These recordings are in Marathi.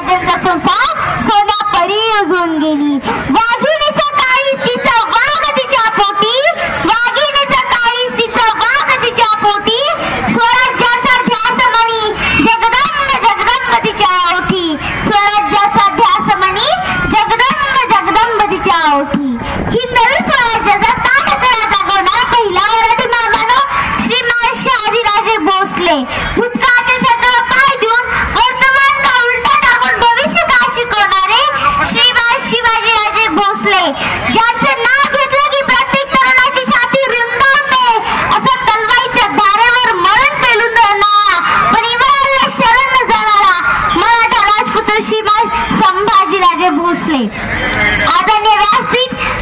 महाराजांचा संसार सोन्या परी उजळून गेली. वाघिणीचा काळीस तिचा वाघ तिच्या पोटी, वाघिणीचा काळीस तिचा वाघ तिच्या पोटी, स्वराज्याचा ध्यास म्हणी जगदंब जगदंब तिच्या ओठी, स्वराज्याचा ध्यास म्हणी जगदंब जगदंब तिच्या ओठी. हिंदवी स्वराज्याचा ताटकळा जागवणार पहिला मराठी मामानो श्रीमान शहाजीराजे भोसले. भूतकाळाचे सगळं पाय देऊन वर्तमान का उलटा टाकून भविष्य का शिकवणारे श्रीमान शिवाजीराजे भोसले, ज्यांचं नाव घेतलं की प्रत्येक तरुणाची छाती रुंदावते, असं तलवारीच्या धारेवर मरण पेलून जाणारा पण इमानाला शरण न जाणारा मराठा राजपुत्र श्रीमान संभाजीराजे भोसले. आदरणीय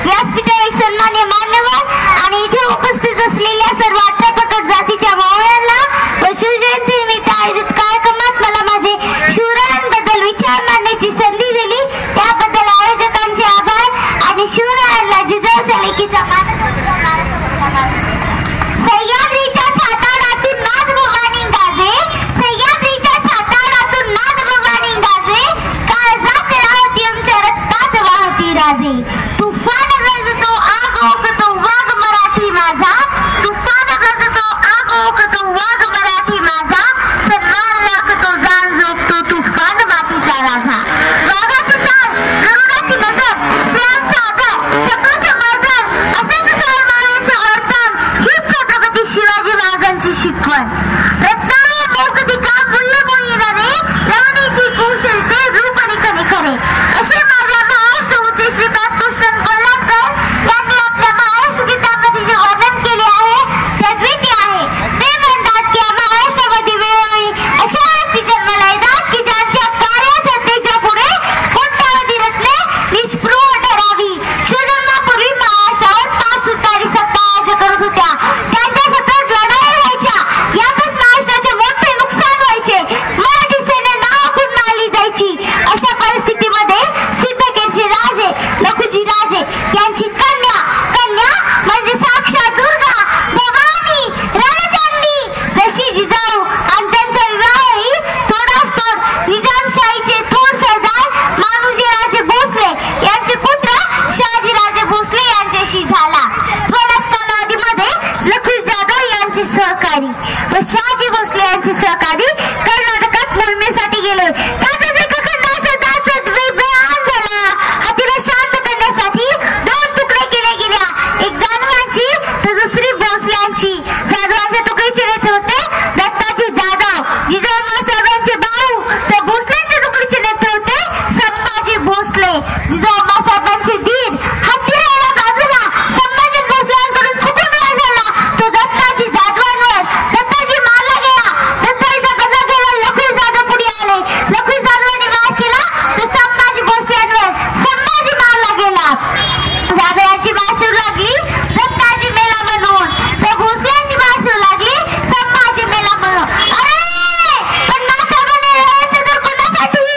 व्यासपीठावर सन्माननीय मान्यवर आणि इथे उपस्थित असलेल्या सर्व 18 प्रकट जातीच्या मावळ्यांना व शिवजयंती निमित्त आयोजित कार्यक्रमात मला माझे शिवरायांबद्दल विचार मांडण्याची संधी दिली त्याबद्दल आयोजकांचे आभार आणि शिवरायांना जिजाऊच्या लेकीचा सह्याद्रीच्या छाताडातून नादभवानी गाजे, सह्याद्रीच्या छाताडातून नादभवानी गाजे, काळजात राहती आमच्या रक्तात वाहती राजे. तुफान गरजतो आग ओकतो वाघ मराठी माझा, तुफान गरजतो आग ओकतो वाघ मराठी माझा, सन्मान राखतो जाण जोगतो तुफान मातीचा राजा. वाघाचं चाल, गरुडाची नजर, स्त्रियांचा आदर, शत्रूचे मर्दन, अशा तळमाळ्यांचे वर्तन हीच छत्रपती शिवाजी महाराजांची शिकवण. रत्नावर मोकदिका मूल्यमुळे येणारे रवणीची कुशलते रूप आणि खरे असे माझ्या महाराष्ट्र श्रीपाद कृष्णन कोल्हाटकर यांनी आपल्या महाराष्ट्र गीतामध्ये जे वर्णन केले आहे ते अद्वितीय आहे. ते म्हणतात की महाराष्ट्रामध्ये वेळोवेळी अशा व्यक्ती जन्माला येतात की ज्यांच्या कार्यक्षमतेच्या पुढे कोट्यावधी रत्ने निष्प्रभ ठरावी. शिवजन्मापूर्वी महाराष्ट्रावर 5 सुतारी सत्ता राज्य करत होत्या. त्यांच्या सतत लढाई व्हायच्या, यातच महाराष्ट्राचे मोठे नुकसान व्हायचे. मराठी सेना नावाकडून मारली जायची. अशा परिस्थितीमध्ये सिद्धकेशरी राजे लखुजी राजे यांची कन्या म्हणजे साक्षात दुर्गा भवानी रणचंडी जशी जिजाऊ आणि त्यांचा विवाहही थोडाच थोड निजामशाहीचे थोर सरदार मानुजीराजे भोसले यांचे पुत्र शहाजीराजे भोसले यांच्याशी झाला. थोड्याच कालावधीमध्ये लखुजी जाधव यांचे सहकारी व शहाजी भोसले यांचे सहकारी कर्नाटकात मोहिमेसाठी गेले. त्यातच एका खंडाचा दाचत बेआन झाला. हातीला शांत करण्यासाठी 2 तुकडे केले गेल्या, एक जाधवांची तर दुसरी भोसल्यांची. जाधवांच्या तुकडीचे नेते होते दत्ताजी जाधव, जिजाऊ साहेबांचे भाऊ, तर भोसल्यांच्या तुकडीचे नेते होते संभाजी भोसले. जिजाऊ साहेबांचे दीर हत्तीला बाजूला संभाजी भोसल्यांकडून छुटून झाला तो दत्ताजी जाधवांवर. दत्ताजी मारला गेला. दत्ताजीचा गजा घेऊन लखुजी जाधव पुढे आले. लखुजी जाधवांनी वार केला तो संभाजी भोसल्यांवर. संभाजी मारला गेला. जाधवांची बासू लागली दत्ताजी मेला म्हणून, तर भोसल्यांची बासू लागली संभाजी मेला म्हणून. अरे पण नासाहेबांनी लढायचं तर कोणासाठी?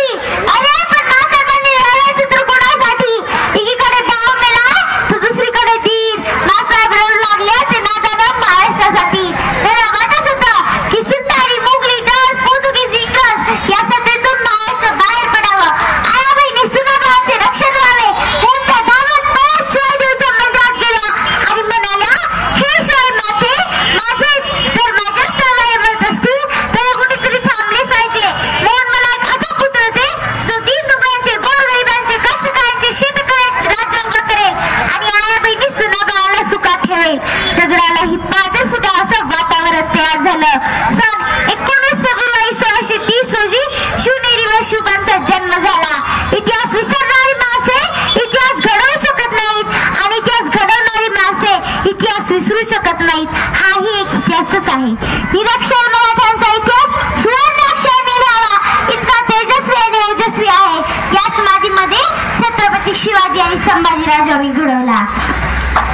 अरे पण नासाहेबांनी लढायचं तर कोणासाठी? एकीकडे भाव मेला तर दुसरीकडे दीर. नासाहेब रडू लागले ते नादादा महाराष्ट्रासाठी. त्यांना वाटत होतं की सुलतानी, मुघली, डच, पोर्तुगीज, इंग्रज या सत्तेतून महाराष्ट्र बाहेर पडावं. आयाबाईंनी सुनाभावांचे रक्षण व्हावे म्हणून त्या धावत पळत शिवाजीच्या मंदिरात गेल्या आणि म्हणाल्या, हे शिवाई माते, माझे जर माझ्या स्थळाला मिळत असतील तर कुठेतरी थांबले पाहिजे. म्हणून मला एक असा पुत्र दे जो दीनदुबळ्यांचे, गोरगरिबांचे, कष्टकऱ्यांचे, शेतकऱ्यांचे राज्य उभं करेल आणि आयाबाईंनी सुनाभावाला सुखात ठेवेल. दगडाला ही 5 फुटा असं वातावरण तयार झालं. सन 19 फेब्रुवारी 1630 रोजी शिवनेरी व शिवबांचा जन्म झाला. इतिहास विसरणारी माणसे इतिहास घडवू शकत नाहीत आणि इतिहास घडवणारी माणसे इतिहास विसरू शकत नाहीत. हाही एक इतिहासच आहे. निरक्षर मराठ्यांचा इतिहास सुवर्णाक्षराने लिहावा इतका तेजस्वी आणि ओजस्वी आहे. याच मादीमध्ये छत्रपती शिवाजी आणि संभाजीराजांनी घडवला.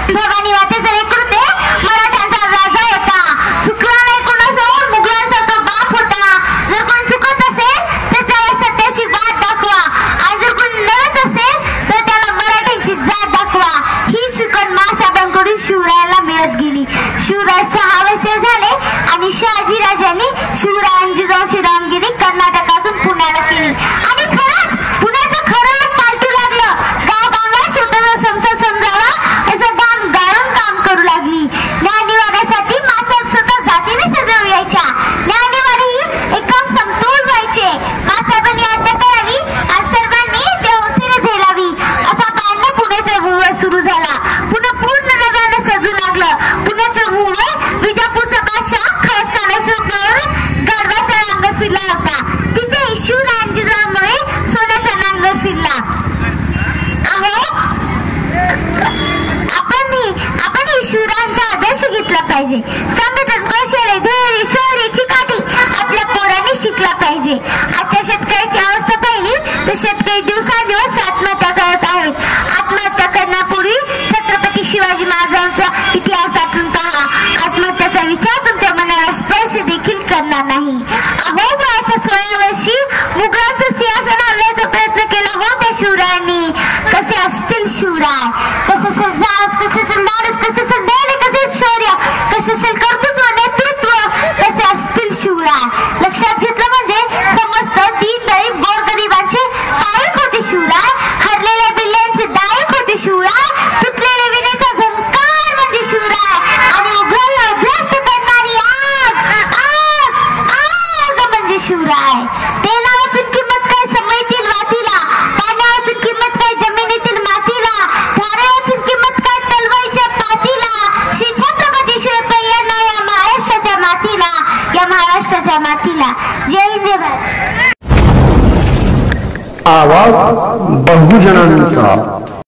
भवानी वाटेसर एक कृत्य मराठ्यांचा राजा होता. चुकला नाही कोणासमोर मुघलांचा तो बाप होता. जर कोण चुकत असेल तर त्याला सत्याची वाट दाखवा आणि जर कोण नडत असेल तर त्याला मराठ्यांची जात दाखवा. ही शिकवण महासाहेबांकडून शिवरायाला मिळत गेली. शिवराय 6 वर्ष झाले आणि शहाजीराजांनी शिवरायांची जाऊन कामगिरी कर्नाटकातून पुण्याला केली आणि खरंच फिरला. अहो आपण शूरांचा आदर्श घेतला पाहिजे. संघटन, कौशल्य, धैर्य, शौर्य, चिकाटी आपल्या पोरांनी शिकला पाहिजे. आजच्या शेतकऱ्याची अवस्था पाहिली तर शेतकरी दिवसांदिवस आत्महत्या करत आहेत. आत्महत्या करण्यापूर्वी छत्रपती शिवाजी महाराजांचा इतिहास आठवून पहा. आत्महत्याचा विचार तुमच्या मनाला स्पर्श देखील करणार नाही. अहो वयाच्या 16 वर्षी मुघलांचं सिंहासन आणण्याचा प्रयत्न केला हो त्या शूरांनी. कसे असतील शूराय, कसे असेल साहस, कसे असेल धाडस, कसे असेल धैर्य, कसे शौर्य, कसे असेल कर्तृत्व, नेतृत्व, कसे असतील शूराय. लक्षात घेतलं म्हणजे समजतं दीनदलित गोरगरिबांचे पायक होते शूराय. हरलेल्या बिल्ल्यांचे दायक होते शूराय. तुटलेले विनेचा झंकार म्हणजे शूराय. आणि उघडला उद्ध्वस्त करणारी आग आग म्हणजे शूराय. तेलावाचून किंमत काय समईतील वातीला, पाण्यावाचून किंमत काय जमिनीतील मातीला, धारेवाचून किंमत काय तलवाईच्या पातीला. श्री छत्रपती शिवप्पय्यांना या महाराष्ट्राच्या मातीला, या महाराष्ट्राच्या मातीला. जय हिंद. आवाज बहुजनांचा.